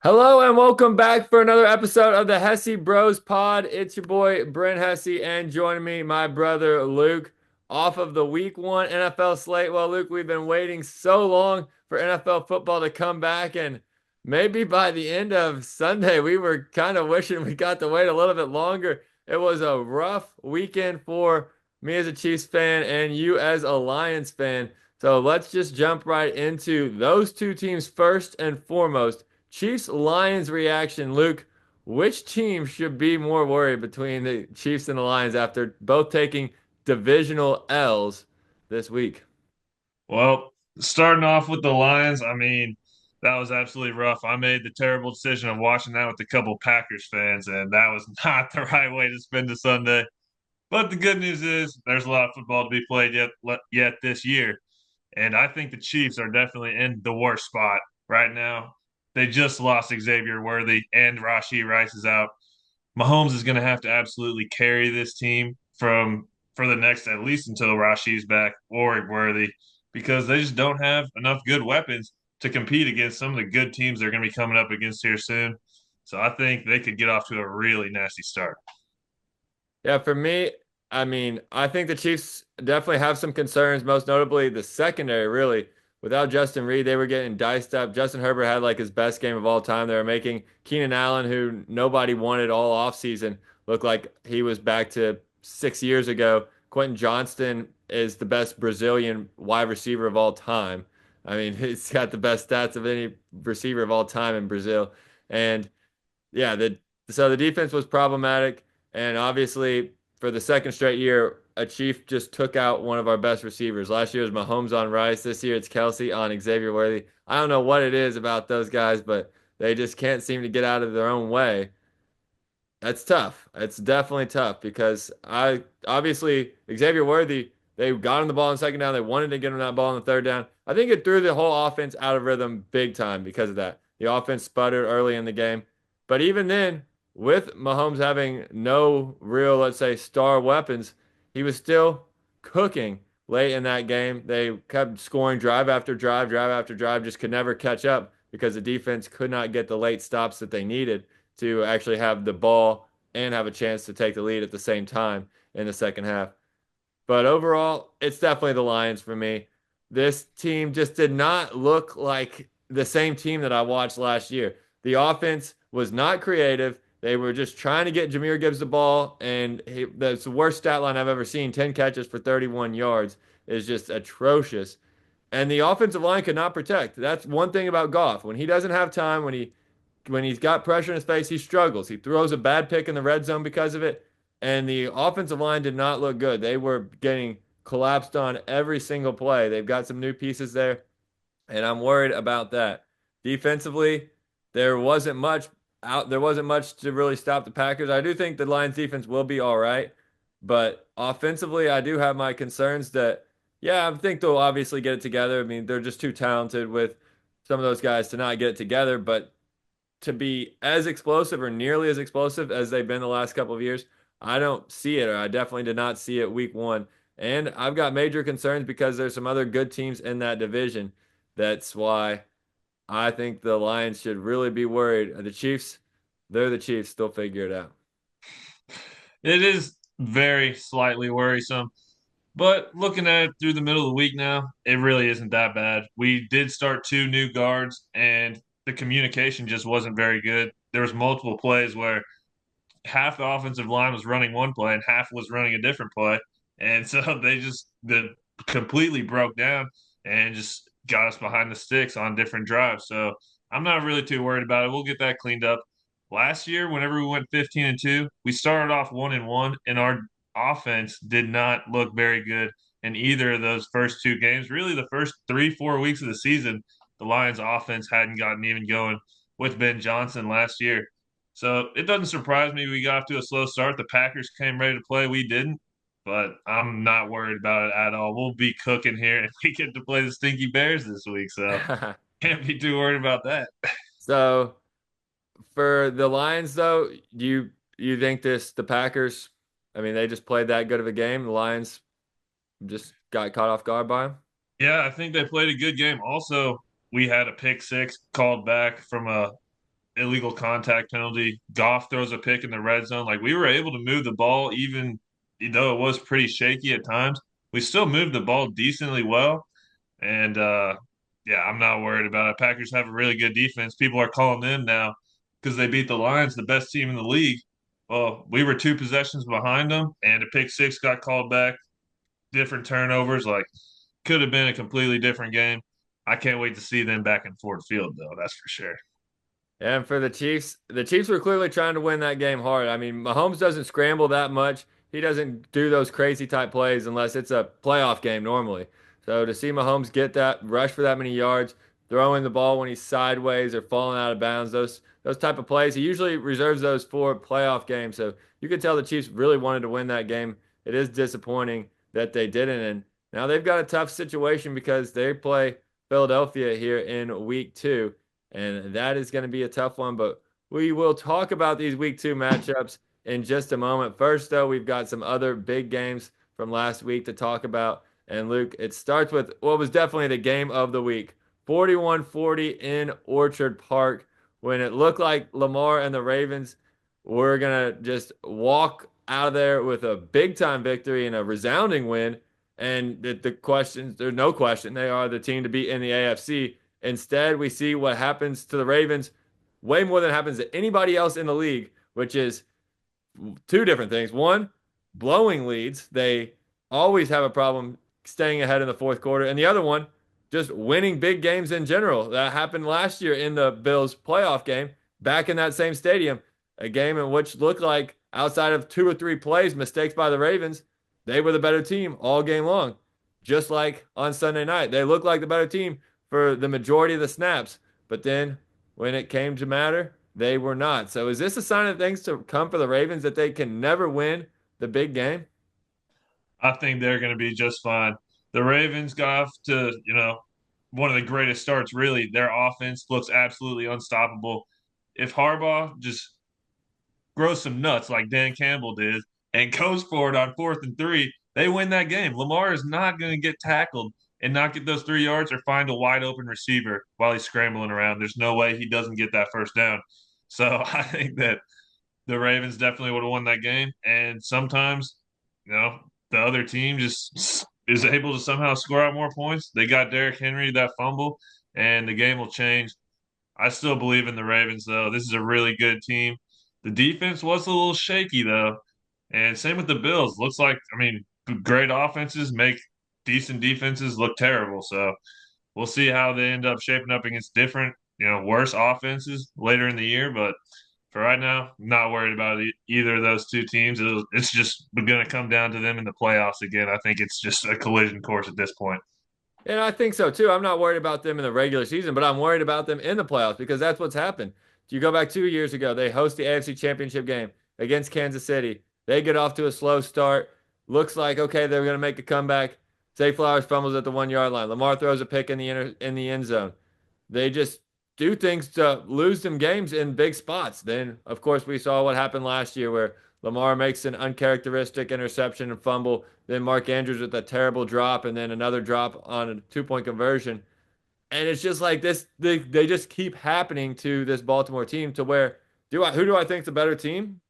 Hello and welcome back for another episode of the Hesse Bros Pod. It's your boy Brent Hesse and joining me, my brother Luke, off of the Week 1 NFL slate. Well, Luke, we've been waiting so long for NFL football to come back, and maybe by the end of Sunday, we were kind of wishing we got to wait a little bit longer. It was a rough weekend for me as a Chiefs fan and you as a Lions fan. So let's just jump right into those two teams first and foremost. Chiefs Lions reaction, Luke. Which team should be more worried between the Chiefs and the Lions after both taking divisional L's this week? Well, starting off with the Lions, that was absolutely rough. I made the terrible decision of watching that with a couple Packers fans, and that was not the right way to spend a Sunday. But the good news is there's a lot of football to be played yet this year, and I think the Chiefs are definitely in the worst spot right now. They just lost Xavier Worthy, and Rashee Rice is out. Mahomes is going to have to absolutely carry this team for the next at least until Rashee's back or Worthy because they just don't have enough good weapons to compete against some of the good teams they're going to be coming up against here soon. So I think they could get off to a really nasty start. Yeah, for me, I think the Chiefs definitely have some concerns, most notably the secondary, really. Without Justin Reed, they were getting diced up. Justin Herbert had like his best game of all time. They were making Keenan Allen, who nobody wanted all offseason, look like he was back to 6 years ago. Quentin Johnston is the best Brazilian wide receiver of all time. I mean, he's got the best stats of any receiver of all time in Brazil. And yeah, the defense was problematic, and obviously for the second straight year, a Chief just took out one of our best receivers. Last year was Mahomes on Rice. This year it's Kelsey on Xavier Worthy. I don't know what it is about those guys, but they just can't seem to get out of their own way. That's tough. It's definitely tough because I obviously Xavier Worthy, they got him the ball in second down. They wanted to get him that ball in the third down. I think it threw the whole offense out of rhythm big time because of that. The offense sputtered early in the game. But even then, with Mahomes having no real, let's say, star weapons, he was still cooking late in that game. They kept scoring drive after drive, drive after drive, just could never catch up because the defense could not get the late stops that they needed to actually have the ball and have a chance to take the lead at the same time in the second half. But overall, it's definitely the Lions for me. This team just did not look like the same team that I watched last year. The offense was not creative. They were just trying to get Jahmyr Gibbs the ball, and that's the worst stat line I've ever seen. 10 catches for 31 yards is just atrocious. And the offensive line could not protect. That's one thing about Goff. When he doesn't have time, when he's got pressure in his face, he struggles. He throws a bad pick in the red zone because of it, and the offensive line did not look good. They were getting collapsed on every single play. They've got some new pieces there, and I'm worried about that. Defensively, there wasn't much there wasn't much to really stop the Packers. I do think the Lions defense will be all right, but offensively, I do have my concerns that yeah, I think they'll obviously get it together. I mean, they're just too talented with some of those guys to not get it together, but to be as explosive or nearly as explosive as they've been the last couple of years, I don't see it, or I definitely did not see it week one. And I've got major concerns because there's some other good teams in that division. That's why I think the Lions should really be worried. The Chiefs, they're the Chiefs. They'll figure it out. It is very slightly worrisome. But looking at it through the middle of the week now, it really isn't that bad. We did start two new guards, and the communication just wasn't very good. There was multiple plays where half the offensive line was running one play and half was running a different play, and so they completely broke down and just got us behind the sticks on different drives. So I'm not really too worried about it. We'll get that cleaned up. Last year, whenever we went 15-2, we started off 1-1, and our offense did not look very good in either of those first two games. Really, the first 3, 4 weeks of the season, the Lions' offense hadn't gotten even going with Ben Johnson last year. So it doesn't surprise me we got off to a slow start. The Packers came ready to play, we didn't, but I'm not worried about it at all. We'll be cooking here, and we get to play the Stinky Bears this week, so can't be too worried about that. So for the Lions, though, do you think the Packers? I mean, they just played that good of a game. The Lions just got caught off guard by them. Yeah, I think they played a good game. Also, we had a pick six called back from a illegal contact penalty. Goff throws a pick in the red zone. Like we were able to move the ball, even though it was pretty shaky at times. We still moved the ball decently well. And yeah, I'm not worried about it. Packers have a really good defense. People are calling them now because they beat the Lions, the best team in the league. Well, we were 2 possessions behind them, and a pick six got called back. Different turnovers, like could have been a completely different game. I can't wait to see them back in Ford Field, though. That's for sure. And for the Chiefs were clearly trying to win that game hard. I mean, Mahomes doesn't scramble that much. He doesn't do those crazy type plays unless it's a playoff game normally. So to see Mahomes get that rush for that many yards, throwing the ball when he's sideways or falling out of bounds, those type of plays, he usually reserves those for playoff games. So you could tell the Chiefs really wanted to win that game. It is disappointing that they didn't. And now they've got a tough situation because they play Philadelphia here in week 2. And that is going to be a tough one, but we will talk about these week 2 matchups in just a moment. First, though, we've got some other big games from last week to talk about. And Luke, it starts with what was definitely the game of the week, 41-40 in Orchard Park, when it looked like Lamar and the Ravens were going to just walk out of there with a big time victory and a resounding win. And the questions, there's no question, they are the team to beat in the AFC. Instead, we see what happens to the Ravens way more than happens to anybody else in the league, which is two different things. One, blowing leads. They always have a problem staying ahead in the fourth quarter. And the other one, just winning big games in general. That happened last year in the Bills playoff game, back in that same stadium, a game in which looked like outside of 2 or 3 plays, mistakes by the Ravens, they were the better team all game long. Just like on Sunday night, they looked like the better team for the majority of the snaps. But then when it came to matter, they were not. So is this a sign of things to come for the Ravens that they can never win the big game? I think they're going to be just fine. The Ravens got off to, one of the greatest starts, really. Their offense looks absolutely unstoppable. If Harbaugh just grows some nuts like Dan Campbell did and goes for it on 4th and 3, they win that game. Lamar is not going to get tackled and not get those 3 yards or find a wide open receiver while he's scrambling around. There's no way he doesn't get that first down. So I think that the Ravens definitely would have won that game. And sometimes, the other team just is able to somehow score out more points. They got Derrick Henry that fumble, and the game will change. I still believe in the Ravens, though. This is a really good team. The defense was a little shaky, though. And same with the Bills. Looks like, great offenses make decent defenses look terrible. So we'll see how they end up shaping up against different, worse offenses later in the year. But for right now, not worried about either of those two teams. It's just going to come down to them in the playoffs again. I think it's just a collision course at this point. And I think so too. I'm not worried about them in the regular season, but I'm worried about them in the playoffs because that's what's happened. You go back 2 years ago, they host the AFC Championship game against Kansas City. They get off to a slow start. Looks like okay, they're going to make a comeback. Zay Flowers fumbles at the 1 yard line. Lamar throws a pick in the end zone. They just do things to lose them games in big spots. Then, of course, we saw what happened last year where Lamar makes an uncharacteristic interception and fumble. Then Mark Andrews with a terrible drop and then another drop on a 2 point conversion. And it's just like this, they just keep happening to this Baltimore team to where who do I think is the better team?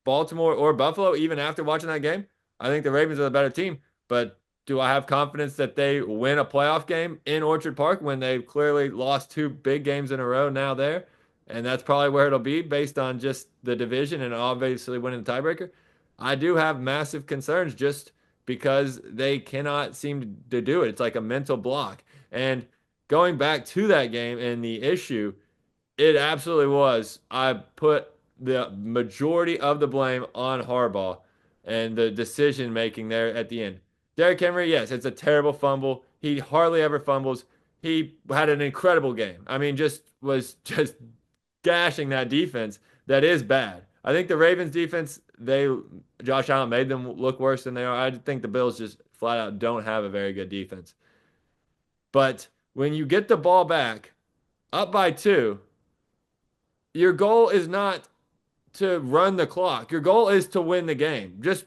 Baltimore or Buffalo, even after watching that game, I think the Ravens are the better team. But do I have confidence that they win a playoff game in Orchard Park when they've clearly lost 2 big games in a row now there? And that's probably where it'll be based on just the division and obviously winning the tiebreaker. I do have massive concerns just because they cannot seem to do it. It's like a mental block. And going back to that game and the issue, it absolutely was. I put the majority of the blame on Harbaugh and the decision making there at the end. Derrick Henry, yes, it's a terrible fumble. He hardly ever fumbles. He had an incredible game. I mean, just was just gashing that defense that is bad. I think the Ravens defense, Josh Allen made them look worse than they are. I think the Bills just flat out don't have a very good defense. But when you get the ball back up by 2, your goal is not to run the clock. Your goal is to win the game. Just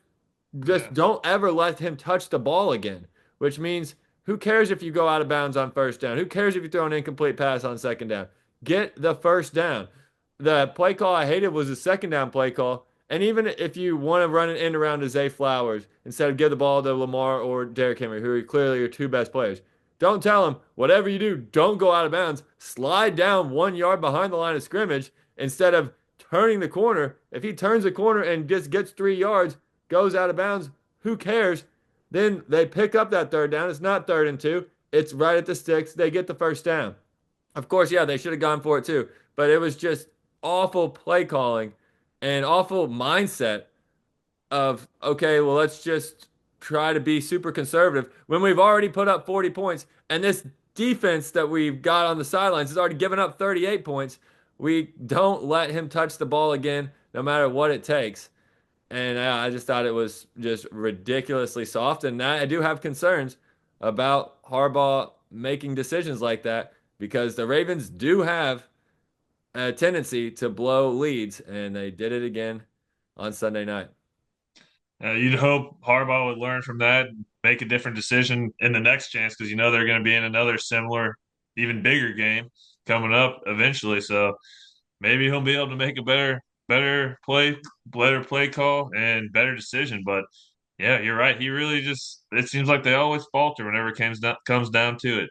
Yeah. don't ever let him touch the ball again, which means who cares if you go out of bounds on first down? Who cares if you throw an incomplete pass on second down? Get the first down. the play call I hated was the second down play call. And even if you want to run an end around to Zay Flowers instead of give the ball to Lamar or Derrick Henry, who are clearly your two best players, don't tell them, whatever you do, don't go out of bounds. Slide down 1 yard behind the line of scrimmage instead of turning the corner. If he turns the corner and just gets 3 yards, goes out of bounds, who cares? Then they pick up that third down. It's not 3rd and 2. It's right at the sticks. They get the first down. Of course, yeah, they should have gone for it too. But it was just awful play calling and awful mindset of, okay, well, let's just try to be super conservative when we've already put up 40 points. And this defense that we've got on the sidelines has already given up 38 points. We don't let him touch the ball again, no matter what it takes. And I just thought it was just ridiculously soft. And I do have concerns about Harbaugh making decisions like that because the Ravens do have a tendency to blow leads, and they did it again on Sunday night. You'd hope Harbaugh would learn from that and make a different decision in the next chance because you know they're going to be in another similar, even bigger game coming up eventually. So maybe he'll be able to make a better play call and better decision. But yeah, you're right. He really just it seems like they always falter whenever it comes down to it.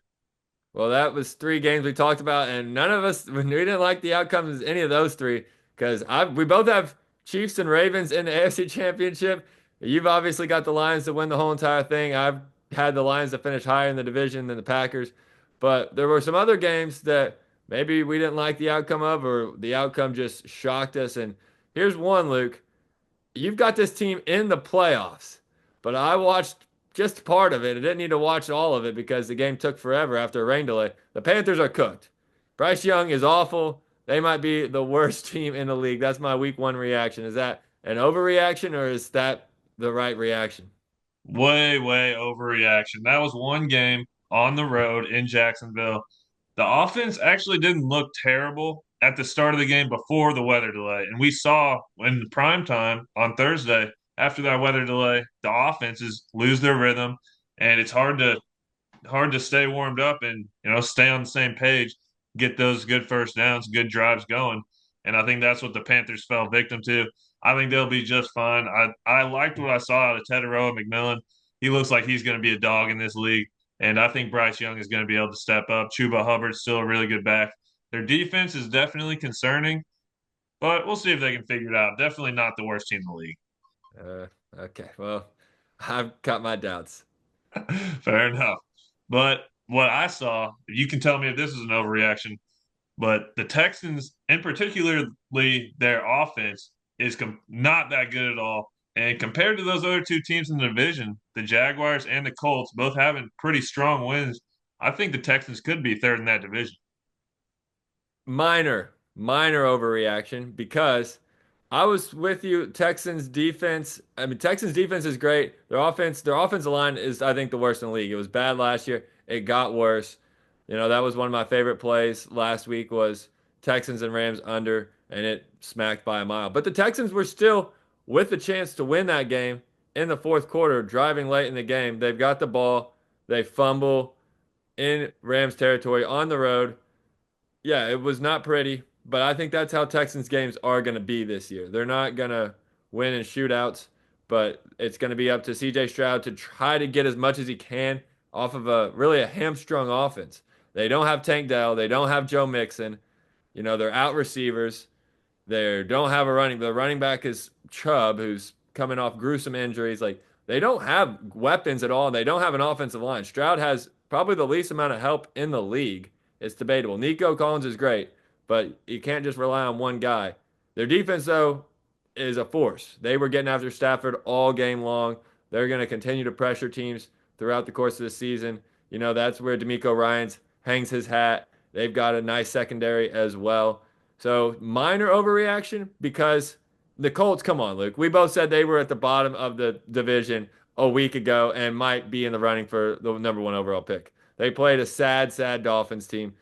Well, that was 3 games we talked about, and none of us we didn't like the outcomes of any of those three because I we both have Chiefs and Ravens in the AFC Championship. You've obviously got the Lions to win the whole entire thing. I've had the Lions to finish higher in the division than the Packers, but there were some other games that maybe we didn't like the outcome of, or the outcome just shocked us. And here's one, Luke. You've got this team in the playoffs, but I watched just part of it. I didn't need to watch all of it because the game took forever after a rain delay. The Panthers are cooked. Bryce Young is awful. They might be the worst team in the league. That's my week 1 reaction. Is that an overreaction or is that the right reaction? Way overreaction. That was one game on the road in Jacksonville. The offense actually didn't look terrible at the start of the game before the weather delay. And we saw in the prime time on Thursday, after that weather delay, the offenses lose their rhythm and it's hard to stay warmed up and stay on the same page, get those good first downs, good drives going. And I think that's what the Panthers fell victim to. I think they'll be just fine. I liked what I saw out of Teteroa McMillan. He looks like he's going to be a dog in this league, and I think Bryce Young is going to be able to step up. Chuba Hubbard's still a really good back. Their defense is definitely concerning, but we'll see if they can figure it out. Definitely not the worst team in the league. Uh, okay. Well, I've got my doubts. Fair enough. But what I saw, you can tell me if this is an overreaction, but the Texans, and particularly their offense, is not that good at all. And compared to those other two teams in the division, the Jaguars and the Colts, both having pretty strong wins, I think the Texans could be third in that division. Minor overreaction because I was with you. Texans defense. I mean, Texans defense is great. Their offensive line is, I think, the worst in the league. It was bad last year. It got worse. That was one of my favorite plays last week was Texans and Rams under, and it smacked by a mile. But the Texans were still with the chance to win that game in the fourth quarter, driving late in the game. They've got the ball. They fumble in Rams territory on the road. Yeah, it was not pretty, but I think that's how Texans games are going to be this year. They're not going to win in shootouts, but it's going to be up to CJ Stroud to try to get as much as he can off of a hamstrung offense. They don't have Tank Dell, they don't have Joe Mixon. They're out receivers. They don't have a running. The running back is Chubb, who's coming off gruesome injuries. Like they don't have weapons at all, and they don't have an offensive line. Stroud has probably the least amount of help in the league. It's debatable. Nico Collins is great, but you can't just rely on one guy. Their defense, though, is a force. They were getting after Stafford all game long. They're going to continue to pressure teams throughout the course of the season. That's where D'Amico Ryans hangs his hat. They've got a nice secondary as well. So minor overreaction because the Colts, come on, Luke. We both said they were at the bottom of the division a week ago and might be in the running for the number 1 overall pick. They played a sad Dolphins team.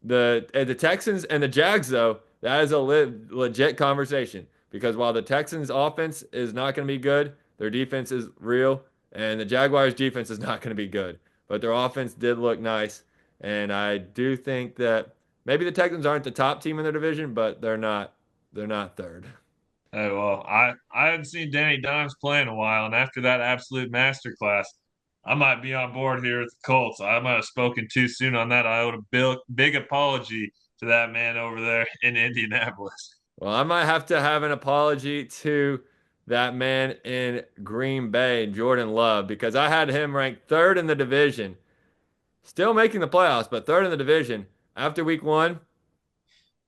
The Texans and the Jags, though, that is a legit conversation because while the Texans' offense is not going to be good, their defense is real, and the Jaguars' defense is not going to be good. But their offense did look nice, and I do think that Maybe the Texans aren't the top team in their division, but they're not third. Hey, well, I hadn't seen Danny Dimes play in a while, and after that absolute masterclass, I might be on board here with the Colts. I might have spoken too soon on that. I owe a big apology to that man over there in Indianapolis. Well, I might have to have an apology to that man in Green Bay, Jordan Love, because I had him ranked third in the division, still making the playoffs, but third in the division. After week one,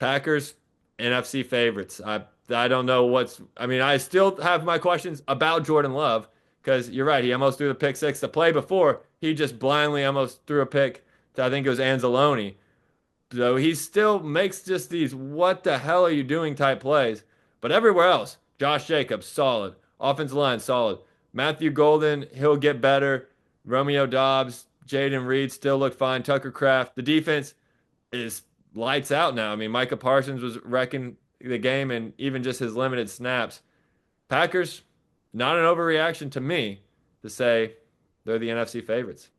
Packers, NFC favorites. I don't know I mean, I still have my questions about Jordan Love because you're right. He almost threw the pick six. The play before, he just blindly almost threw a pick to, I think it was Anzalone. So he still makes just these what the hell are you doing type plays. But everywhere else, Josh Jacobs, solid. Offensive line, solid. Matthew Golden, he'll get better. Romeo Dobbs, Jaden Reed still look fine. Tucker Kraft. The defense is lights out now. I mean, Micah Parsons was wrecking the game and even just his limited snaps. Packers, not an overreaction to me to say they're the NFC favorites.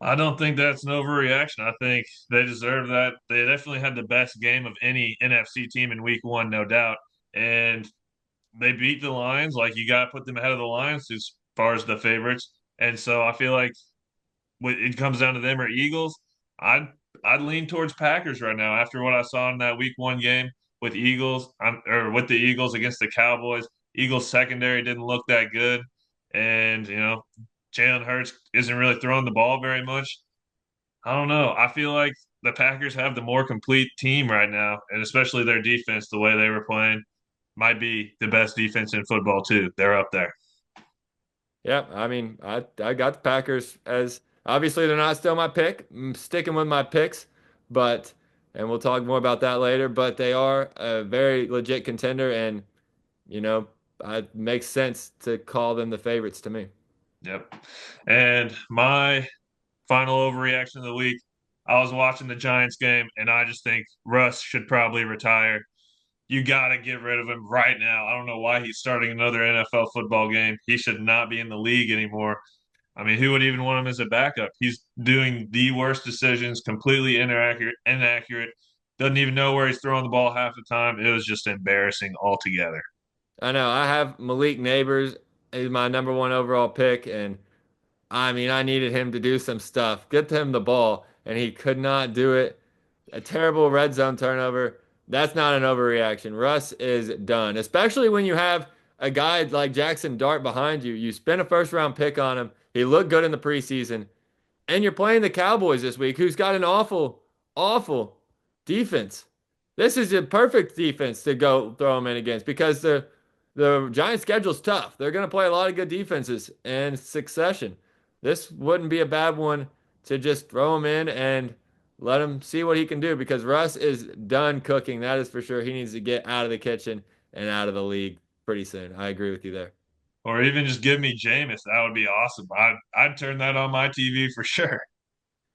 I don't think that's an overreaction. I think they deserve that. They definitely had the best game of any NFC team in week one, no doubt. And they beat the Lions. Like, you got to put them ahead of the Lions as far as the favorites. And so I feel like when it comes down to them or Eagles, I'd I'd lean towards Packers right now after what I saw in that week one game with Eagles or with the Eagles against the Cowboys. Eagles secondary didn't look that good. And, Jalen Hurts isn't really throwing the ball very much. I don't know. I feel like the Packers have the more complete team right now, and especially their defense, the way they were playing, might be the best defense in football too. They're up there. Yeah, I mean, I got the Packers as obviously they're not still my pick. I'm sticking with my picks, but and we'll talk more about that later, but they are a very legit contender and you know, it makes sense to call them the favorites to me. Yep. And my final overreaction of the week, I was watching the Giants game, and I just think Russ should probably retire. You got to get rid of him right now. I don't know why he's starting another NFL football game. He should not be in the league anymore. I mean, who would even want him as a backup? He's doing the worst decisions, completely inaccurate. Doesn't even know where he's throwing the ball half the time. It was just embarrassing altogether. I know I have Malik Neighbors is my number one overall pick, and I mean I needed him to do some stuff, get him the ball, and he could not do it. A terrible red zone turnover. That's not an overreaction. Russ is done, especially when you have a guy like Jackson Dart behind you. You spend a first round pick on him. He looked good in the preseason. And you're playing the Cowboys this week, who's got an awful, awful defense. This is a perfect defense to go throw them in against because the Giants' schedule's tough. They're going to play a lot of good defenses in succession. This wouldn't be a bad one to just throw him in and let him see what he can do because Russ is done cooking. That is for sure. He needs to get out of the kitchen and out of the league pretty soon. I agree with you there. Or even just give me Jameis. That would be awesome. I'd turn that on my TV for sure.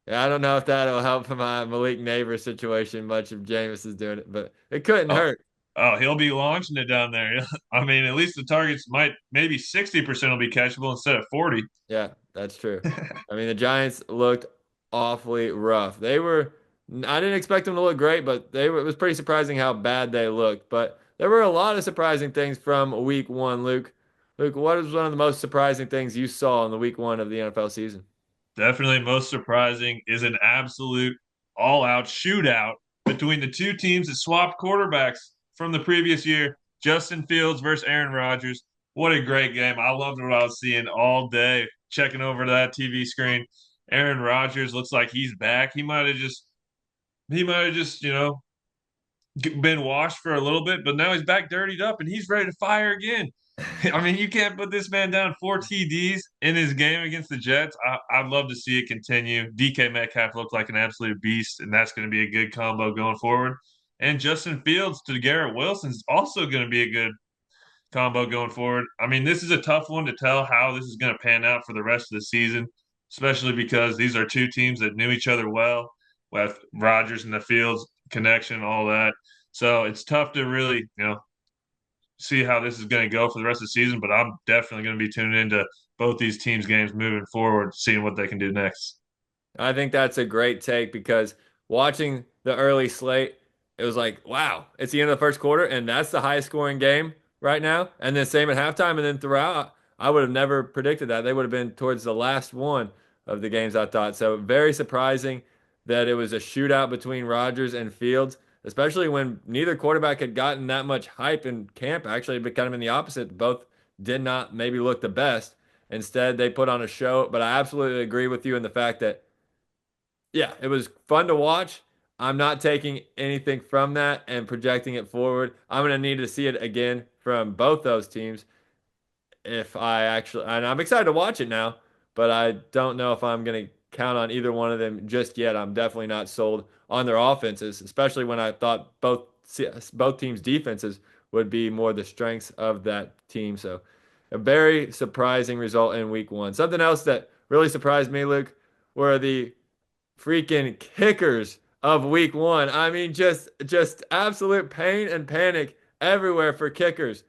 Yeah, I don't know if that'll help my Malik Neighbors situation much if Jameis is doing it, but it couldn't Oh, hurt. oh, he'll be launching it down there. I mean, at least the targets might maybe 60% will be catchable instead of 40. Yeah, that's true. I mean, the Giants looked awfully rough. I didn't expect them to look great, but it was pretty surprising how bad they looked. But there were a lot of surprising things from week one, Luke. Luke, what is one of the most surprising things you saw in the week one of the NFL season? Definitely most surprising is an absolute all-out shootout between the two teams that swapped quarterbacks from the previous year, Justin Fields versus Aaron Rodgers. What a great game. I loved what I was seeing all day, checking over that TV screen. Aaron Rodgers looks like he's back. He might have just, been washed for a little bit, but now he's back dirtied up and he's ready to fire again. I mean, you can't put this man down 4 TDs in his game against the Jets. I'd love to see it continue. DK Metcalf looked like an absolute beast, and that's going to be a good combo going forward. And Justin Fields to Garrett Wilson is also going to be a good combo going forward. I mean, this is a tough one to tell how this is going to pan out for the rest of the season, especially because these are two teams that knew each other well with Rodgers and the Fields connection, all that. So it's tough to really, see how this is going to go for the rest of the season, but I'm definitely going to be tuning into both these teams' games moving forward, seeing what they can do next. I think that's a great take because watching the early slate, it was like, wow, it's the end of the first quarter, and that's the highest scoring game right now. And then same at halftime, and then throughout, I would have never predicted that. They would have been towards the last one of the games, I thought. So very surprising that it was a shootout between Rodgers and Fields, especially when neither quarterback had gotten that much hype in camp. Actually, but kind of in the opposite. Both did not maybe look the best. Instead, they put on a show. But I absolutely agree with you in the fact that, yeah, it was fun to watch. I'm not taking anything from that and projecting it forward. I'm going to need to see it again from both those teams if I actually, and I'm excited to watch it now, but I don't know if I'm going to count on either one of them just yet. I'm definitely not sold on their offenses, especially when I thought both teams' defenses would be more the strengths of that team. So, a very surprising result in week one. Something else that really surprised me, Luke, were the freaking kickers of week one. I mean, just absolute pain and panic everywhere for kickers.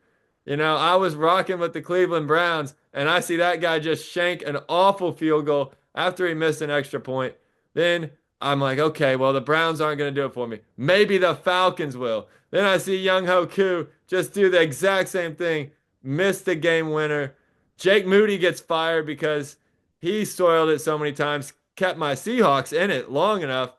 You know, I was rocking with the Cleveland Browns, and I see that guy just shank an awful field goal after he missed an extra point. Then I'm like, okay, well, the Browns aren't going to do it for me. Maybe the Falcons will. Then I see Young Ho Koo just do the exact same thing, miss the game winner. Jake Moody gets fired because he soiled it so many times, kept my Seahawks in it long enough.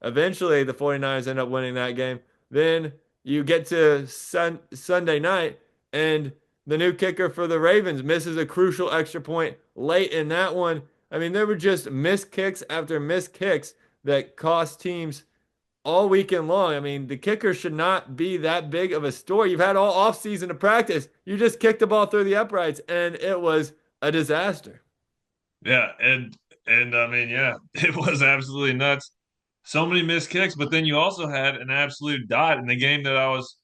Eventually, the 49ers end up winning that game. Then you get to Sunday night, and the new kicker for the Ravens misses a crucial extra point late in that one. I mean, there were just missed kicks after missed kicks that cost teams all weekend long. I mean, the kicker should not be that big of a story. You've had all offseason to practice. You just kicked the ball through the uprights, and it was a disaster. Yeah, and I mean, yeah, it was absolutely nuts. So many missed kicks, but then you also had an absolute dot in the game that I was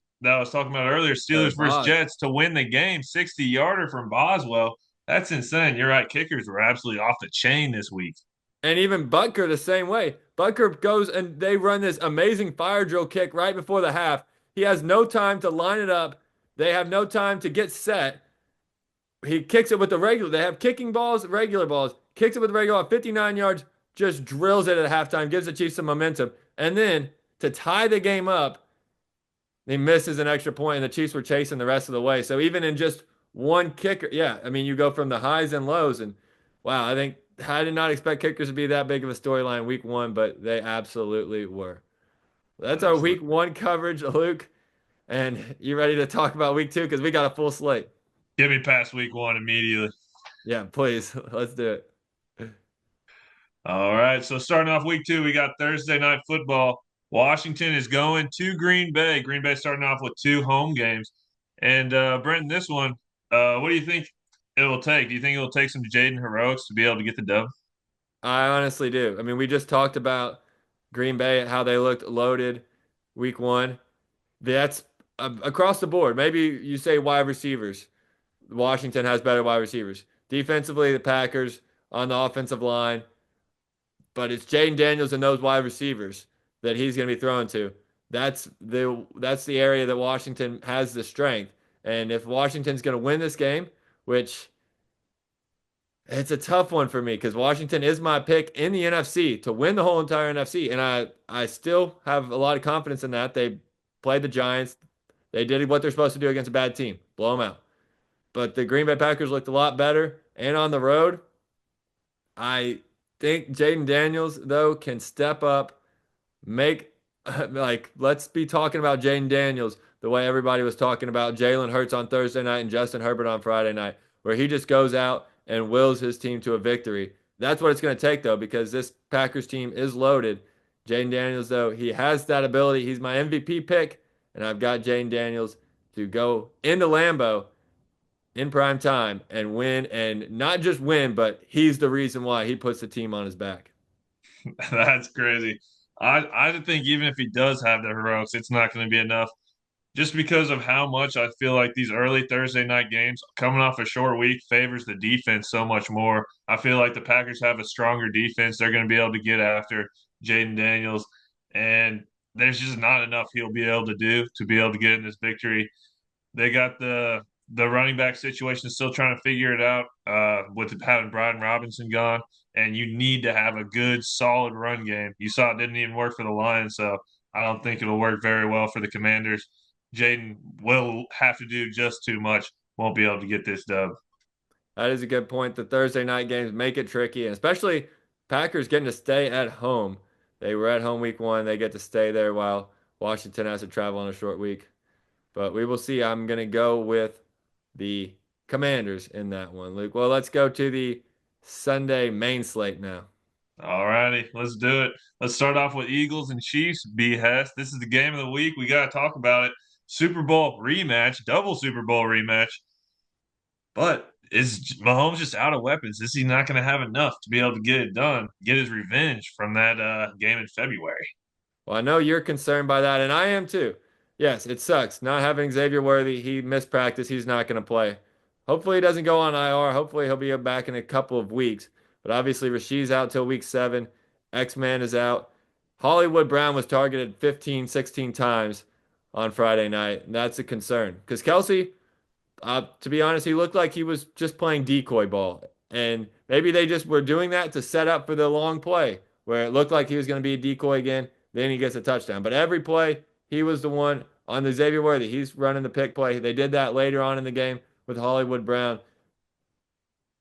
talking about earlier, Steelers versus Boz. Jets to win the game, 60-yarder from Boswell. That's insane. You're right. Kickers were absolutely off the chain this week. And even Butker the same way. Butker goes and they run this amazing fire drill kick right before the half. He has no time to line it up. They have no time to get set. He kicks it with the regular. They have kicking balls, regular balls. Kicks it with the regular ball, 59 yards, just drills it at halftime, gives the Chiefs some momentum. And then to tie the game up, he misses an extra point, and the Chiefs were chasing the rest of the way. So even in just one kicker, yeah, I mean, you go from the highs and lows, and wow, I did not expect kickers to be that big of a storyline week one, but they absolutely were. That's our week Absolutely. one coverage, Luke. And you ready to talk about week two? Because we got a full slate. Get me past week one immediately. Yeah, please. Let's do it. All right. So starting off week two, we got Thursday night football. Washington is going to Green Bay. Green Bay starting off with two home games. And Brenton, this one, what do you think it will take? Do you think it will take some Jaden heroics to be able to get the dub? I honestly do. I mean, we just talked about Green Bay, how they looked loaded week one. That's across the board. Maybe you say wide receivers. Washington has better wide receivers. Defensively, the Packers on the offensive line, but it's Jaden Daniels and those wide receivers that he's going to be throwing to. That's the area that Washington has the strength. And if Washington's going to win this game, which it's a tough one for me because Washington is my pick in the NFC to win the whole entire NFC, and I still have a lot of confidence in that. They played the Giants. They did what they're supposed to do against a bad team, blow them out. But the Green Bay Packers looked a lot better, and on the road, I think Jaden Daniels though can step up, make like let's be talking about Jaden Daniels the way everybody was talking about Jalen Hurts on Thursday night and Justin Herbert on Friday night, where he just goes out and wills his team to a victory. That's what it's going to take though, because this Packers team is loaded. Jaden Daniels though, he has that ability. He's my MVP pick, and I've got Jaden Daniels to go into Lambeau in prime time and win, and not just win, but he's the reason why he puts the team on his back. That's crazy. I think even if he does have the heroics, it's not going to be enough just because of how much I feel like these early Thursday night games coming off a short week favors the defense so much more. I feel like the Packers have a stronger defense. They're going to be able to get after Jaden Daniels, and there's just not enough he'll be able to do to be able to get in this victory. They got the running back situation still trying to figure it out with having Brian Robinson gone. and you need to have a good, solid run game. You saw it didn't even work for the Lions, so I don't think it'll work very well for the Commanders. Jaden will have to do just too much. Won't be able to get this dub. That is a good point. The Thursday night games make it tricky, and especially Packers getting to stay at home. They were at home week one. They get to stay there while Washington has to travel on a short week. But we will see. I'm going to go with the Commanders in that one, Luke. Well, let's go to the Sunday main slate now. All righty, let's do it. Let's start off with Eagles and Chiefs. B Hess. This is the game of the week. We got to talk about it. Super Bowl rematch, double Super Bowl rematch. But is Mahomes just out of weapons? Is he not going to have enough to be able to get it done, get his revenge from that game in February? Well, I know you're concerned by that, and I am too. Yes, it sucks not having Xavier Worthy. He missed practice. He's not going to play. Hopefully, he doesn't go on IR. Hopefully, he'll be back in a couple of weeks. But obviously, Rashid's out till week 7. X-Man is out. Hollywood Brown was targeted 15, 16 times on Friday night. And that's a concern because Kelsey, to be honest, he looked like he was just playing decoy ball. And maybe they just were doing that to set up for the long play where it looked like he was going to be a decoy again. Then he gets a touchdown. But every play, he was the one on the Xavier Worthy. He's running the pick play. They did that later on in the game with Hollywood Brown.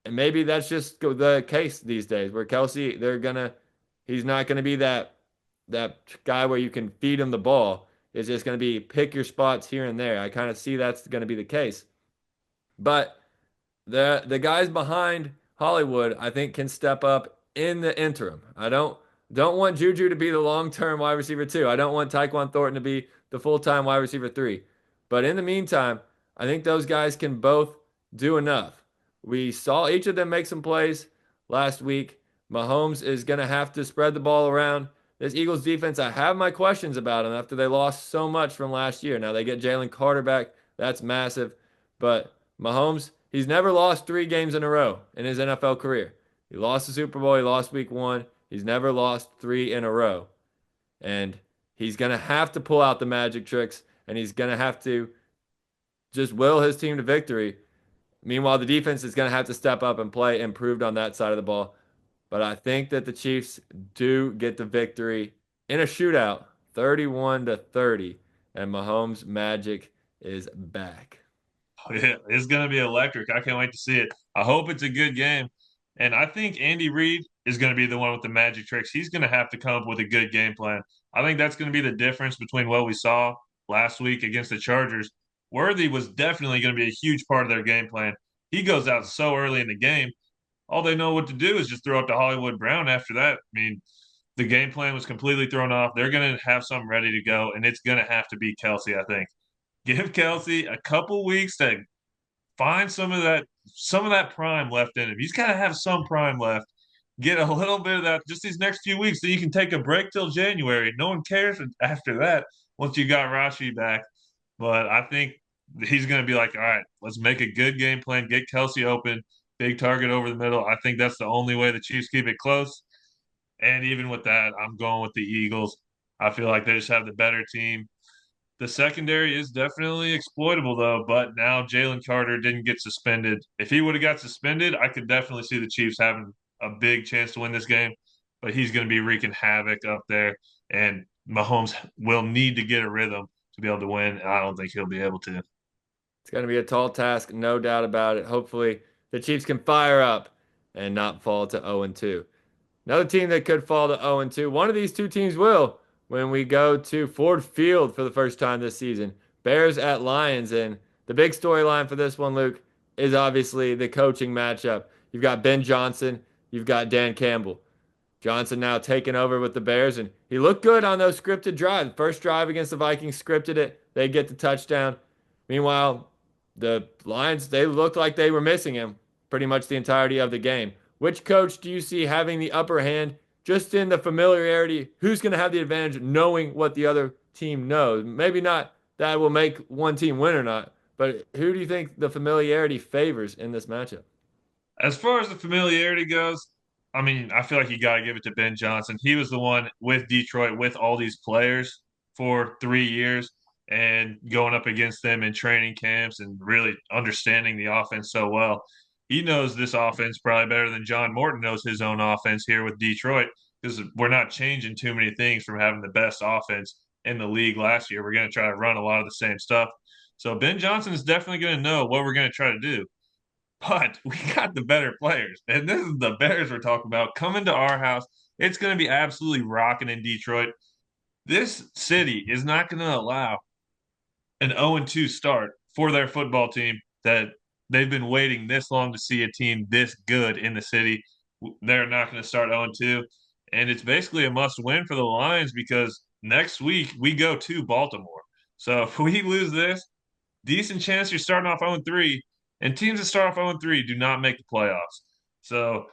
And maybe that's just the case these days where Kelsey, he's not gonna be that guy where you can feed him the ball. It's just gonna be pick your spots here and there. I kind of see that's gonna be the case. But the guys behind Hollywood, I think, can step up in the interim. I don't want Juju to be the long-term wide receiver 2. I don't want Tyquan Thornton to be the full-time wide receiver 3. But in the meantime, I think those guys can both do enough. We saw each of them make some plays last week. Mahomes is going to have to spread the ball around. This Eagles defense, I have my questions about them after they lost so much from last year. Now they get Jalen Carter back. That's massive. But Mahomes, he's never lost 3 games in a row in his NFL career. He lost the Super Bowl. He lost week 1. He's never lost 3 in a row. And he's going to have to pull out the magic tricks and he's going to have to just will his team to victory. Meanwhile, the defense is going to have to step up and play improved on that side of the ball. But I think that the Chiefs do get the victory in a shootout, 31-30, and Mahomes' magic is back. Yeah, it's going to be electric. I can't wait to see it. I hope it's a good game. And I think Andy Reid is going to be the one with the magic tricks. He's going to have to come up with a good game plan. I think that's going to be the difference between what we saw last week against the Chargers. Worthy was definitely going to be a huge part of their game plan. He goes out so early in the game. All they know what to do is just throw up to Hollywood Brown after that. I mean, the game plan was completely thrown off. They're going to have something ready to go, and it's going to have to be Kelsey, I think. Give Kelsey a couple weeks to find some of that prime left in him. He's got to have some prime left. Get a little bit of that just these next few weeks, so you can take a break till January. No one cares after that once you got Rashi back. But I think he's going to be like, all right, let's make a good game plan, get Kelsey open, big target over the middle. I think that's the only way the Chiefs keep it close. And even with that, I'm going with the Eagles. I feel like they just have the better team. The secondary is definitely exploitable, though. But now Jalen Carter didn't get suspended. If he would have got suspended, I could definitely see the Chiefs having a big chance to win this game. But he's going to be wreaking havoc up there. And Mahomes will need to get a rhythm to be able to win. I don't think he'll be able to. It's going to be a tall task, no doubt about it. Hopefully, the Chiefs can fire up and not fall to 0-2. Another team that could fall to 0-2. One of these two teams will when we go to Ford Field for the first time this season. Bears at Lions. And the big storyline for this one, Luke, is obviously the coaching matchup. You've got Ben Johnson, you've got Dan Campbell. Johnson now taking over with the Bears, and he looked good on those scripted drives. First drive against the Vikings, scripted it. They get the touchdown. Meanwhile, the Lions, they looked like they were missing him pretty much the entirety of the game. Which coach do you see having the upper hand just in the familiarity? Who's going to have the advantage knowing what the other team knows? Maybe not that will make one team win or not, but who do you think the familiarity favors in this matchup? As far as the familiarity goes, I mean, I feel like you got to give it to Ben Johnson. He was the one with Detroit with all these players for 3 years and going up against them in training camps and really understanding the offense so well. he knows this offense probably better than John Morton knows his own offense here with Detroit because we're not changing too many things from having the best offense in the league last year. We're going to try to run a lot of the same stuff. So Ben Johnson is definitely going to know what we're going to try to do. But we got the better players. And this is the Bears we're talking about coming to our house. It's going to be absolutely rocking in Detroit. This city is not going to allow an 0-2 start for their football team that they've been waiting this long to see a team this good in the city. They're not going to start 0-2. And it's basically a must win for the Lions because next week we go to Baltimore. So if we lose this, decent chance you're starting off 0-3. And teams that start off 0-3 do not make the playoffs. So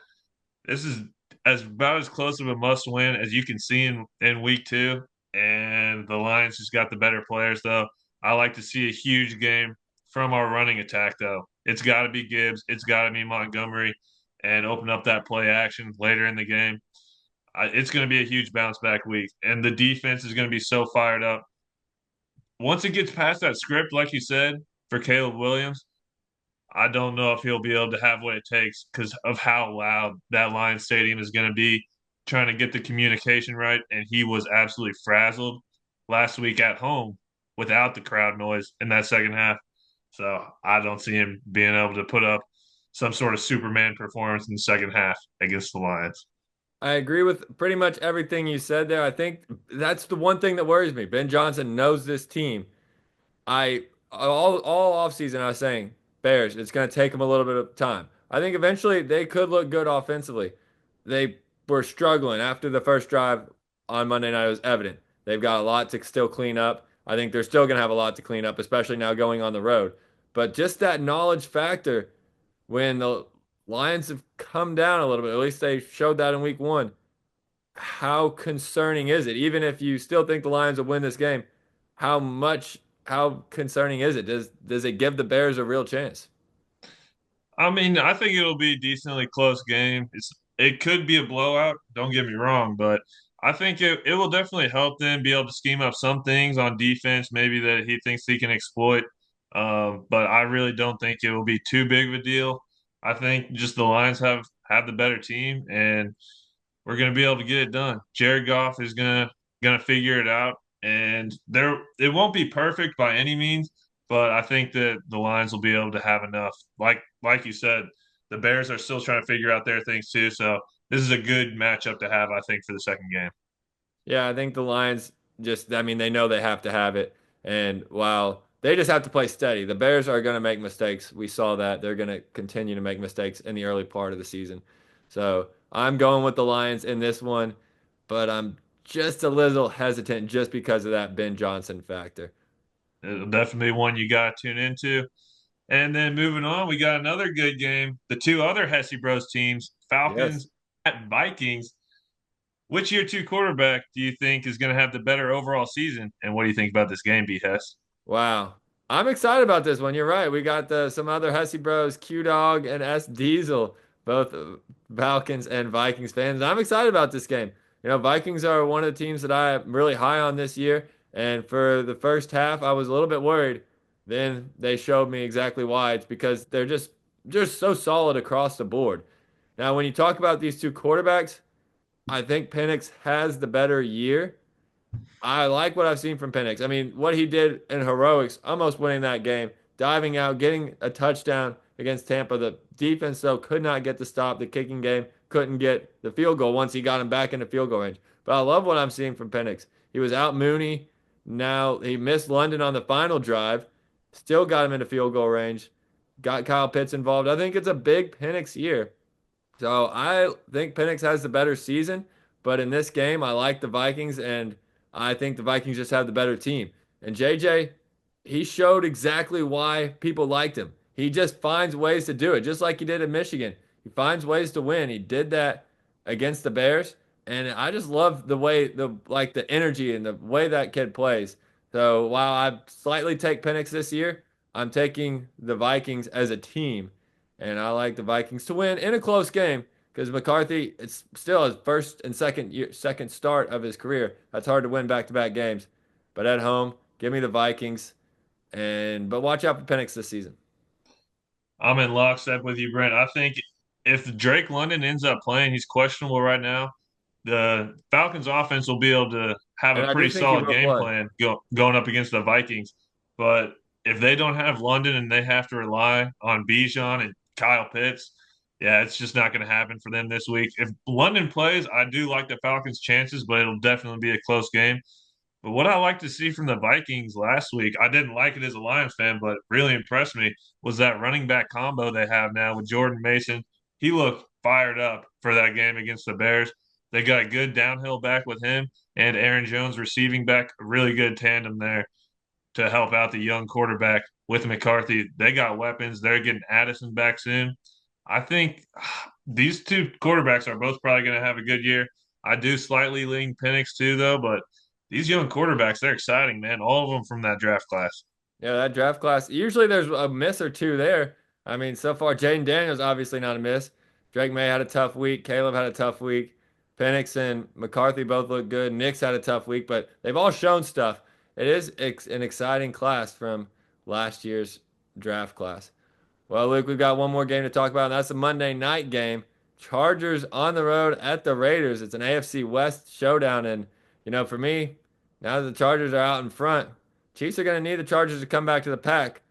this is about as close of a must win as you can see in week two. And the Lions just got the better players, though. I like to see a huge game from our running attack, though. It's got to be Gibbs, it's got to be Montgomery, and open up that play action later in the game. It's going to be a huge bounce back week, and the defense is going to be so fired up. Once it gets past that script, like you said, for Caleb Williams, I don't know if he'll be able to have what it takes because of how loud that Lions Stadium is going to be trying to get the communication right. And he was absolutely frazzled last week at home without the crowd noise in that second half. So I don't see him being able to put up some sort of Superman performance in the second half against the Lions. I agree with pretty much everything you said there. I think that's the one thing that worries me. Ben Johnson knows this team. I all offseason I was saying Bears, it's going to take them a little bit of time. I think eventually they could look good offensively. They were struggling after the first drive on Monday night. It was evident. They've got a lot to still clean up. I think they're still going to have a lot to clean up, especially now going on the road. But just that knowledge factor when the Lions have come down a little bit, at least they showed that in week one. How concerning is it? Even if you still think the Lions will win this game, how concerning is it? Does it give the Bears a real chance? I mean, I think it'll be a decently close game. It could be a blowout, don't get me wrong, but I think it will definitely help them be able to scheme up some things on defense, maybe that he thinks he can exploit. But I really don't think it will be too big of a deal. I think just the Lions have the better team, and we're going to be able to get it done. Jared Goff is gonna figure it out, and there it won't be perfect by any means, but I think that the Lions will be able to have enough. Like you said, the Bears are still trying to figure out their things too. So this is a good matchup to have, I think, for the second game. Yeah, I think the Lions just, I mean, they know they have to have it. And while they just have to play steady, the Bears are going to make mistakes. We saw that. They're going to continue to make mistakes in the early part of the season. So I'm going with the Lions in this one, but I'm just a little hesitant just because of that Ben Johnson factor. It'll definitely be one you got to tune into. And then moving on, we got another good game. The two other Hesse Bros teams, Yes. Falcons at Vikings. Which year two quarterback do you think is going to have the better overall season? And what do you think about this game, B. Hess? Wow. I'm excited about this one. You're right. We got some other Hesse Bros, Q Dog and S Diesel, both Falcons and Vikings fans. I'm excited about this game. You know, Vikings are one of the teams that I am really high on this year. And for the first half, I was a little bit worried. Then they showed me exactly why. It's because they're just so solid across the board. Now, when you talk about these two quarterbacks, I think Penix has the better year. I like what I've seen from Penix. I mean, what he did in heroics, almost winning that game, diving out, getting a touchdown against Tampa. The defense, though, could not get the stop. The kicking game couldn't get the field goal once he got him back into field goal range. But I love what I'm seeing from Penix. He was out Mooney. Now he missed London on the final drive, still got him into field goal range, got Kyle Pitts involved. I think it's a big Penix year. So I think Penix has the better season, but in this game, I like the Vikings, and I think the Vikings just have the better team. And JJ, he showed exactly why people liked him. He just finds ways to do it, just like he did in Michigan. He finds ways to win. He did that against the Bears, and I just love the way the energy and the way that kid plays. So while I slightly take Penix this year, I'm taking the Vikings as a team and I like the Vikings to win in a close game because McCarthy, it's still his first and second start of his career. That's hard to win back-to-back games. But at home, give me the Vikings. But watch out for Penix this season. I'm in lockstep with you, Brent. I think if Drake London ends up playing, he's questionable right now. The Falcons offense will be able to have And a I do pretty think he solid will game play. plan going up against the Vikings. But if they don't have London and they have to rely on Bijan and Kyle Pitts, yeah, it's just not going to happen for them this week. If London plays, I do like the Falcons' chances, but it'll definitely be a close game. But what I like to see from the Vikings last week, I didn't like it as a Lions fan, but really impressed me was that running back combo they have now with Jordan Mason. He looked fired up for that game against the Bears. They got a good downhill back with him and Aaron Jones receiving back, a really good tandem there to help out the young quarterback with McCarthy. They got weapons. They're getting Addison back soon. I think these two quarterbacks are both probably going to have a good year. I do slightly lean Penix too, though, but these young quarterbacks, they're exciting, man. All of them from that draft class. Yeah, that draft class. Usually there's a miss or two there. I mean, so far, Jaden Daniels obviously not a miss. Drake May had a tough week. Caleb had a tough week. Penix and McCarthy both look good. Nick's had a tough week, but they've all shown stuff. It is an exciting class from last year's draft class. Well, Luke, we've got one more game to talk about, and that's a Monday night game. Chargers on the road at the Raiders. It's an AFC West showdown, and for me, now that the Chargers are out in front, Chiefs are going to need the Chargers to come back to the pack.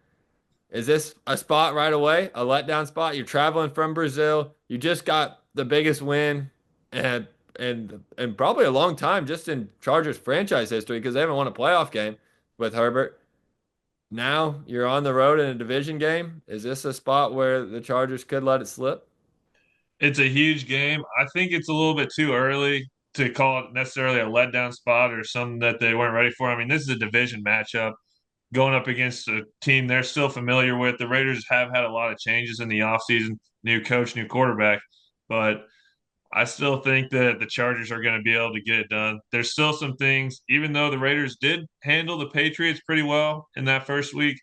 Is this a spot right away? A letdown spot? You're traveling from Brazil. You just got the biggest win and and probably a long time just in Chargers franchise history because they haven't won a playoff game with Herbert. Now you're on the road in a division game. Is this a spot where the Chargers could let it slip? It's a huge game. I think it's a little bit too early to call it necessarily a letdown spot or something that they weren't ready for. I mean, this is a division matchup going up against a team they're still familiar with. The Raiders have had a lot of changes in the offseason, new coach, new quarterback, but I still think that the Chargers are going to be able to get it done. There's still some things, even though the Raiders did handle the Patriots pretty well in that first week,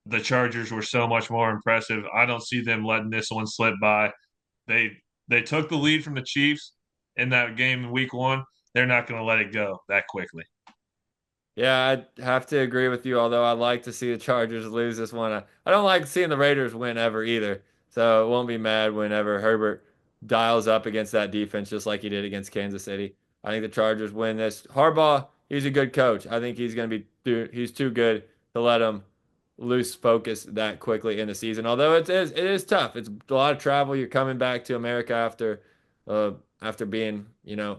the Chargers were so much more impressive. I don't see them letting this one slip by. They they took the lead from the Chiefs in that game in week 1. They're not going to let it go that quickly. Yeah, I'd have to agree with you, although I'd like to see the Chargers lose this one. I don't like seeing the Raiders win ever either. So it won't be mad whenever Herbert dials up against that defense just like he did against Kansas City. I think the Chargers win this. Harbaugh, he's a good coach. I think he's going to he's too good to let him lose focus that quickly in the season. Although it is tough. It's a lot of travel. You're coming back to America uh after being,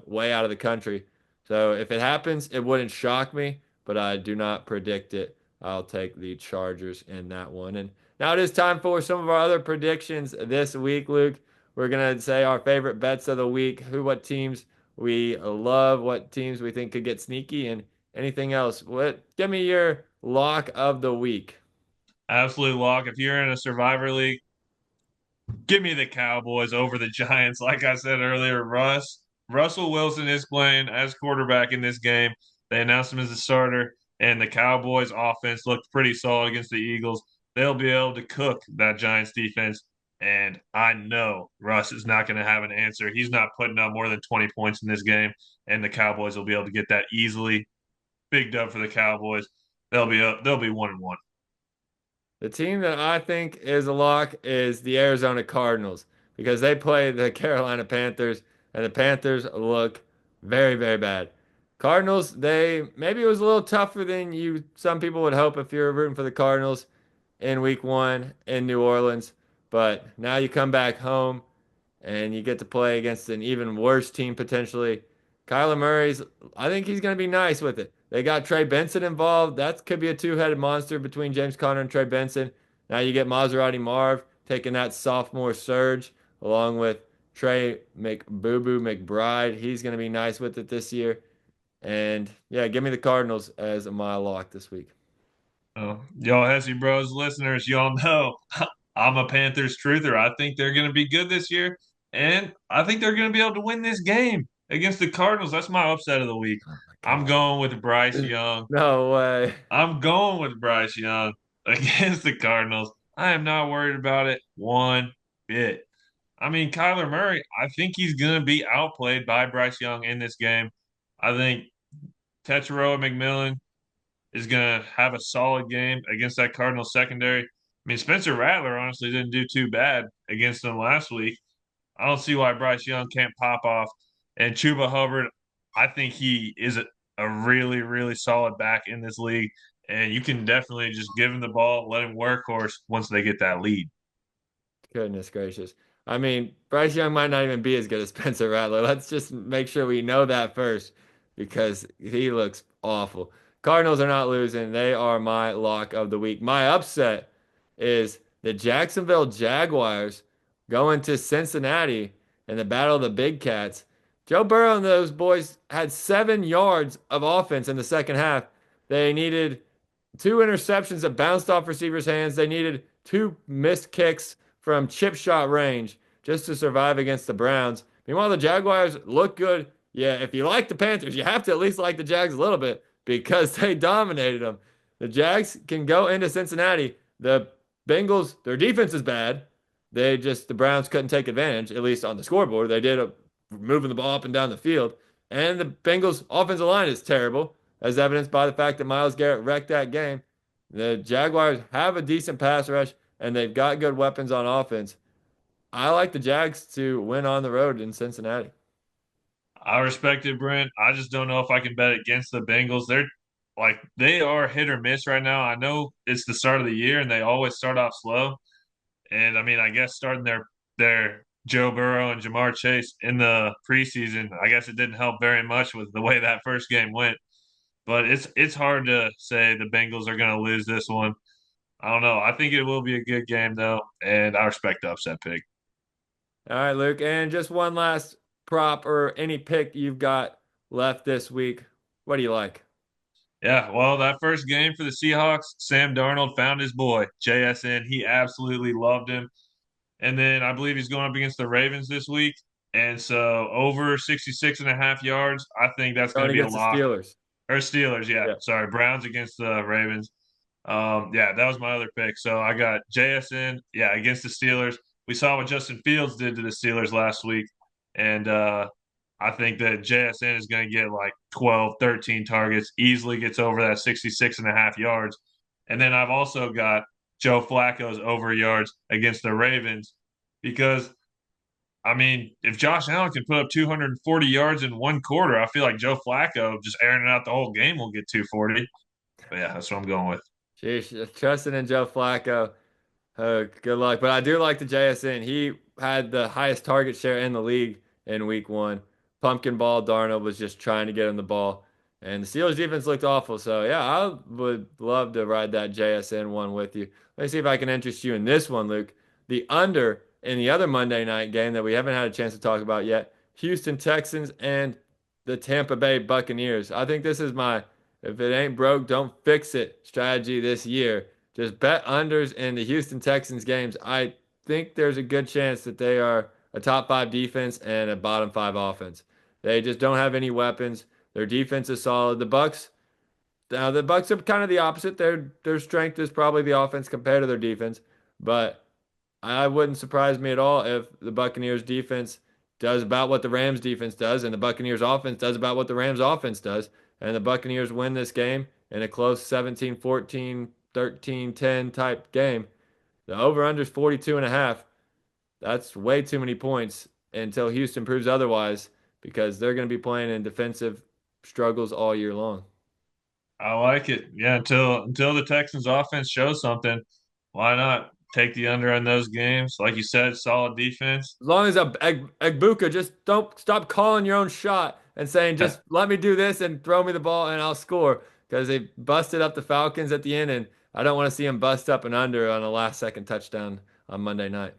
way out of the country. So if it happens, it wouldn't shock me, but I do not predict it. I'll take the Chargers in that one. And now it is time for some of our other predictions this week, Luke. We're gonna say our favorite bets of the week, what teams we love, what teams we think could get sneaky, and anything else. Give me your lock of the week. Absolute lock. If you're in a Survivor League, give me the Cowboys over the Giants. Like I said earlier, Russell Wilson is playing as quarterback in this game. They announced him as a starter, and the Cowboys offense looked pretty solid against the Eagles. They'll be able to cook that Giants defense. And I know Russ is not going to have an answer. He's not putting up more than 20 points in this game, and the Cowboys will be able to get that easily. Big dub for the Cowboys. They'll be 1-1. The team that I think is a lock is the Arizona Cardinals because they play the Carolina Panthers and the Panthers look very, very bad. Cardinals, they maybe it was a little tougher than some people would hope if you're rooting for the Cardinals in week 1 in New Orleans, but now you come back home and you get to play against an even worse team potentially. Kyler Murray's, I think he's going to be nice with it. They got Trey Benson involved. That could be a two-headed monster between James Conner and Trey Benson. Now you get Maserati Marv taking that sophomore surge along with Trey McBoo McBride. He's going to be nice with it this year. And yeah, give me the Cardinals as my lock this week. Oh, y'all Hesse Bros listeners, y'all know I'm a Panthers truther. I think they're going to be good this year, and I think they're going to be able to win this game against the Cardinals. That's my upset of the week. Oh my I'm God. going with Bryce Young. No way. I'm going with Bryce Young against the Cardinals. I am not worried about it one bit. I mean, Kyler Murray, I think he's going to be outplayed by Bryce Young in this game. I think Tetairoa McMillan is going to have a solid game against that Cardinals secondary. mean, Spencer Rattler honestly didn't do too bad against them last week. I don't see why Bryce Young can't pop off. And Chuba Hubbard, I think he is a really, really solid back in this league. And you can definitely just give him the ball, let him workhorse once they get that lead. Goodness gracious. I mean, Bryce Young might not even be as good as Spencer Rattler. Let's just make sure we know that first because he looks awful. Cardinals are not losing. They are my lock of the week. My upset is the Jacksonville Jaguars going to Cincinnati in the Battle of the Big Cats. Joe Burrow and those boys had 7 yards of offense in the second half. They needed two interceptions that bounced off receivers' hands. They needed two missed kicks from chip shot range just to survive against the Browns. Meanwhile, the Jaguars look good. Yeah, if you like the Panthers, you have to at least like the Jags a little bit because they dominated them. The Jags can go into Cincinnati. The Bengals, their defense is bad. The Browns couldn't take advantage, at least on the scoreboard. They did moving the ball up and down the field. And the Bengals' offensive line is terrible, as evidenced by the fact that Myles Garrett wrecked that game. The Jaguars have a decent pass rush, and they've got good weapons on offense. I like the Jags to win on the road in Cincinnati. I respect it, Brent. I just don't know if I can bet against the Bengals. They are hit or miss right now. I know it's the start of the year and they always start off slow. And I mean, I guess starting their Joe Burrow and Jamar Chase in the preseason, I guess it didn't help very much with the way that first game went. But it's hard to say the Bengals are going to lose this one. I don't know. I think it will be a good game though, and I respect the upset pick. All right, Luke. And just one last prop or any pick you've got left this week. What do you like? Yeah, well, that first game for the Seahawks, Sam Darnold found his boy, JSN. He absolutely loved him. And then I believe he's going up against the Ravens this week. And so over 66 and a half yards, I think that's going Going to be a against the lock. Steelers. Or Steelers, yeah. Yeah. Sorry, Browns against the Ravens. Yeah, that was my other pick. So I got JSN, yeah, against the Steelers. We saw what Justin Fields did to the Steelers last week. And I think that JSN is going to get like 12, 13 targets, easily gets over that 66 and a half yards. And then I've also got Joe Flacco's over yards against the Ravens because, I mean, if Josh Allen can put up 240 yards in one quarter, I feel like Joe Flacco just airing it out the whole game will get 240. But yeah, that's what I'm going with. Sheesh, trusting in Joe Flacco. Good luck. But I do like the JSN. He had the highest target share in the league in week one. Pumpkin ball, Darnold was just trying to get him the ball. And the Steelers defense looked awful. So, yeah, I would love to ride that JSN one with you. Let me see if I can interest you in this one, Luke. The under in the other Monday night game that we haven't had a chance to talk about yet, Houston Texans and the Tampa Bay Buccaneers. I think this is my if it ain't broke, don't fix it strategy this year. Just bet unders in the Houston Texans games. I think there's a good chance that they are a top five defense and a bottom five offense. They just don't have any weapons. Their defense is solid. The Bucks are kind of the opposite. Their strength is probably the offense compared to their defense, but I wouldn't surprise me at all if the Buccaneers defense does about what the Rams defense does, and the Buccaneers offense does about what the Rams offense does, and the Buccaneers win this game in a close 17-14, 13-10 type game. The over-under is 42 and a half. That's way too many points until Houston proves otherwise because they're going to be playing in defensive struggles all year long. I like it. Yeah, until the Texans offense shows something, why not take the under on those games? Like you said, solid defense. As long as Egbuka just don't stop calling your own shot and saying just let me do this and throw me the ball and I'll score because they busted up the Falcons at the end and I don't want to see him bust up and under on a last second touchdown on Monday night.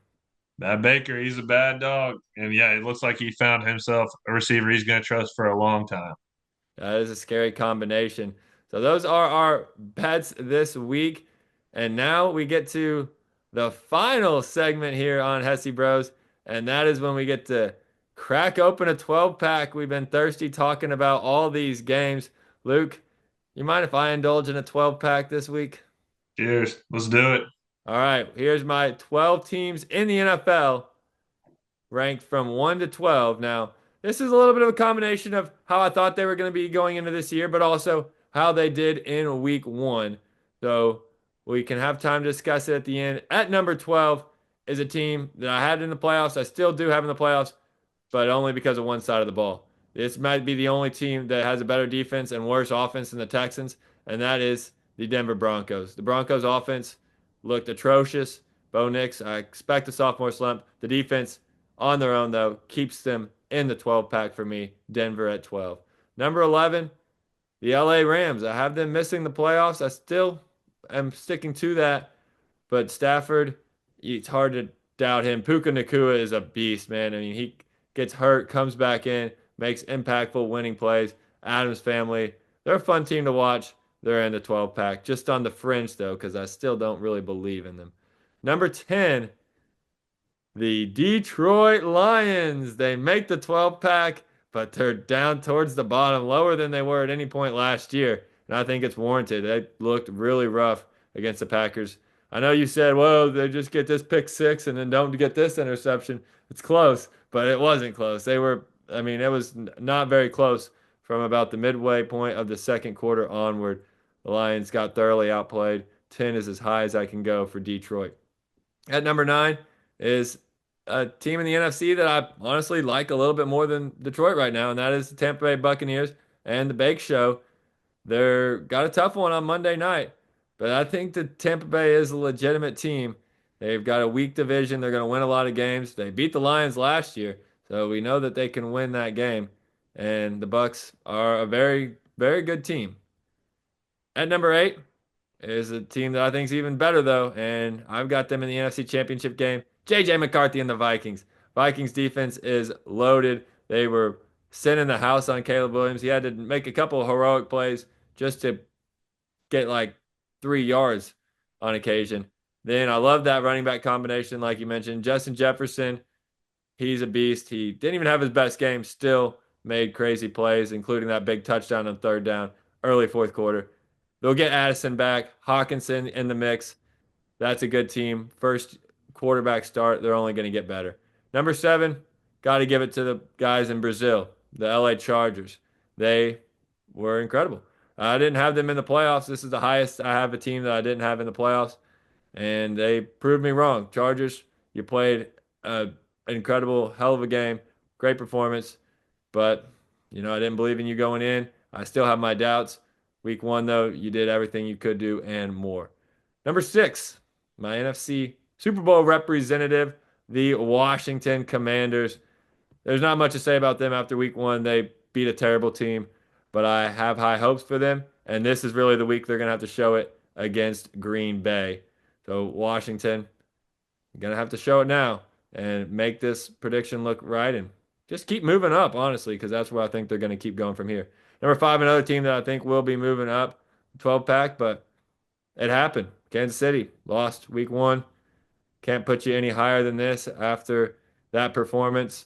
That Baker, he's a bad dog. And yeah, it looks like he found himself a receiver he's going to trust for a long time. That is a scary combination. So those are our bets this week. And now we get to the final segment here on Hesse Bros. And that is when we get to crack open a 12 pack. We've been thirsty talking about all these games. Luke, you mind if I indulge in a 12 pack this week? Cheers. Let's do it. All right, here's my 12 teams in the NFL ranked from 1 to 12. Now, this is a little bit of a combination of how I thought they were going to be going into this year, but also how they did in week one. So, We can have time to discuss it at the end. At number 12 is a team that I had in the playoffs. I still do have in the playoffs, but only because of one side of the ball. This might be the only team that has a better defense and worse offense than the Texans, and that is the Denver Broncos. The Broncos offense looked atrocious. Bo Nix, I expect a sophomore slump. The defense on their own, though, keeps them in the 12 pack for me. Denver at 12. Number 11, the LA Rams. I have them missing the playoffs. I still am sticking to that. But Stafford, it's hard to doubt him. Puka Nakua is a beast, man. I mean, he gets hurt, comes back in, makes impactful winning plays. Adams family, they're a fun team to watch. They're in the 12 pack, just on the fringe though, because I still don't really believe in them. Number 10, the Detroit Lions. They make the 12 pack, but they're down towards the bottom, lower than they were at any point last year. And I think it's warranted. They looked really rough against the Packers. I know you said, well, they just get this pick six and then don't get this interception. It's close, but it wasn't close. I mean, it was not very close from about the midway point of the second quarter onward. The Lions got thoroughly outplayed. 10 is as high as I can go for Detroit. At number 9 is a team in the NFC that I honestly like a little bit more than Detroit right now, and that is the Tampa Bay Buccaneers and the Bake Show. They're got a tough one on Monday night, but I think that Tampa Bay is a legitimate team. They've got a weak division. They're going to win a lot of games. They beat the Lions last year, so we know that they can win that game. And the Bucks are a very, very good team. At number 8 is a team that I think is even better though, and I've got them in the NFC Championship game. JJ McCarthy and the Vikings. Vikings defense is loaded. They were sending the house on Caleb Williams. He had to make a couple of heroic plays just to get like 3 yards on occasion. Then I love that running back combination, like you mentioned. Justin Jefferson, he's a beast. He didn't even have his best game, still made crazy plays, including that big touchdown on third down, early fourth quarter. They'll get Addison back, Hawkinson in the mix. That's a good team. First quarterback start, they're only going to get better. Number 7, got to give it to the guys in Brazil, the LA Chargers. They were incredible. I didn't have them in the playoffs. This is the highest I have a team that I didn't have in the playoffs, and they proved me wrong. Chargers, you played an incredible, hell of a game, great performance, but I didn't believe in you going in. I still have my doubts. Week 1, though, you did everything you could do and more. Number 6, my NFC Super Bowl representative, the Washington Commanders. There's not much to say about them after week 1. They beat a terrible team, but I have high hopes for them. And this is really the week they're going to have to show it against Green Bay. So, Washington, you're going to have to show it now and make this prediction look right and just keep moving up, honestly, because that's where I think they're going to keep going from here. Number 5, another team that I think will be moving up, 12 pack, but it happened. Kansas City lost week 1. Can't put you any higher than this after that performance.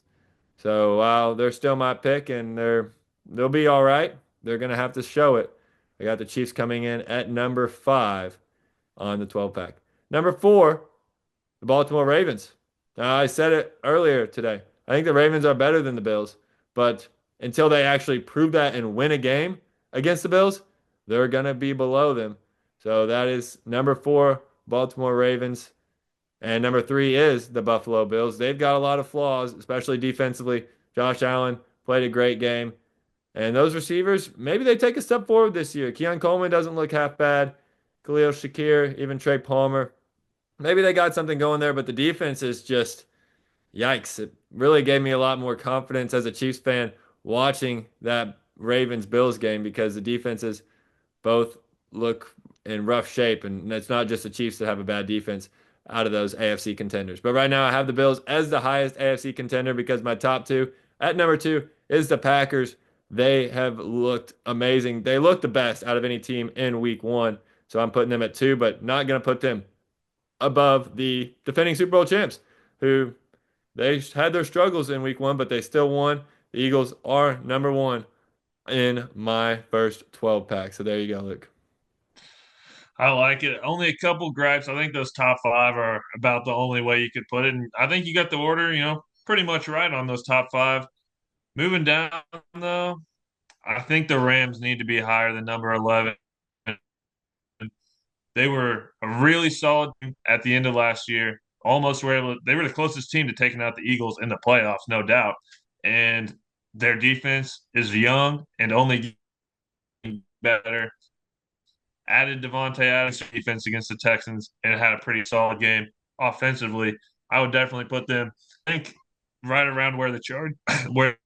So while they're still my pick and they'll be all right, they're gonna have to show it. I got the Chiefs coming in at number 5 on the 12 pack. Number 4, the Baltimore Ravens. I said it earlier today. I think the Ravens are better than the Bills, but until they actually prove that and win a game against the Bills, they're gonna be below them. So that is number 4, Baltimore Ravens. And number 3 is the Buffalo Bills. They've got a lot of flaws, especially defensively. Josh Allen played a great game. And those receivers, maybe they take a step forward this year. Keon Coleman doesn't look half bad. Khalil Shakir, even Trey Palmer. Maybe they got something going there, but the defense is just yikes. It really gave me a lot more confidence as a Chiefs fan watching that Ravens Bills game because the defenses both look in rough shape, and it's not just the Chiefs that have a bad defense out of those AFC contenders. But right now, I have the Bills as the highest AFC contender because my top 2 at number 2 is the Packers. They have looked amazing. They look the best out of any team in week 1. So I'm putting them at 2, but not going to put them above the defending Super Bowl champs, who they had their struggles in week 1, but they still won. The Eagles are number 1 in my first 12 pack. So there you go, Luke. I like it. Only a couple gripes. I think those top five are about the only way you could put it. And I think you got the order, pretty much right on those top five. Moving down, though, I think the Rams need to be higher than number 11. They were a really solid team at the end of last year. Almost were able they were the closest team to taking out the Eagles in the playoffs, no doubt. And their defense is young and only getting better. Added Devontae Adams defense against the Texans and had a pretty solid game offensively. I would definitely put them, I think, right around where where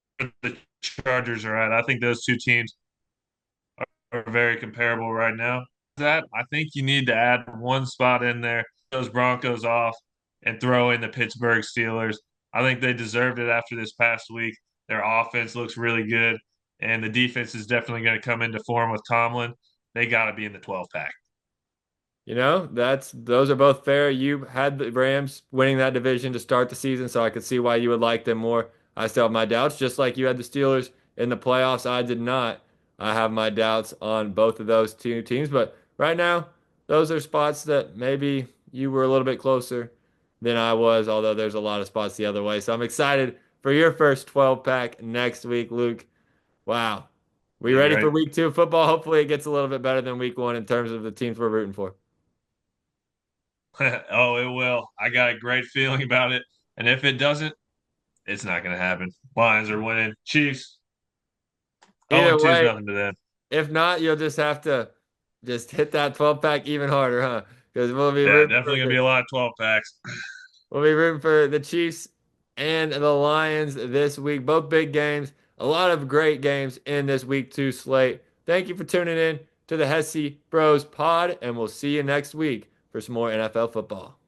the Chargers are at. I think those two teams are very comparable right now. That I think you need to add one spot in there, those Broncos off, and throw in the Pittsburgh Steelers. I think they deserved it after this past week. Their offense looks really good, and the defense is definitely going to come into form with Tomlin. They got to be in the 12 pack. That's those are both fair. You had the Rams winning that division to start the season, so I could see why you would like them more. I still have my doubts, just like you had the Steelers in the playoffs. I did not. I have my doubts on both of those two teams, but right now, those are spots that maybe you were a little bit closer than I was, although there's a lot of spots the other way. So I'm excited for your first 12 pack next week, Luke. Wow. We Be ready for great. week two football? Hopefully it gets a little bit better than week one in terms of the teams we're rooting for. Oh, it will. I got a great feeling about it. And if it doesn't, it's not going to happen. Lions are winning. Chiefs, 0 Either 2 is way, nothing to them. if not, you'll just have to just hit that 12 pack even harder, huh? Because Yeah, definitely going to be a lot of 12 packs. we'll be rooting for the Chiefs and the Lions this week. Both big games. A lot of great games in this week two slate. Thank you for tuning in to the Hesse Bros pod, and we'll see you next week for some more NFL football.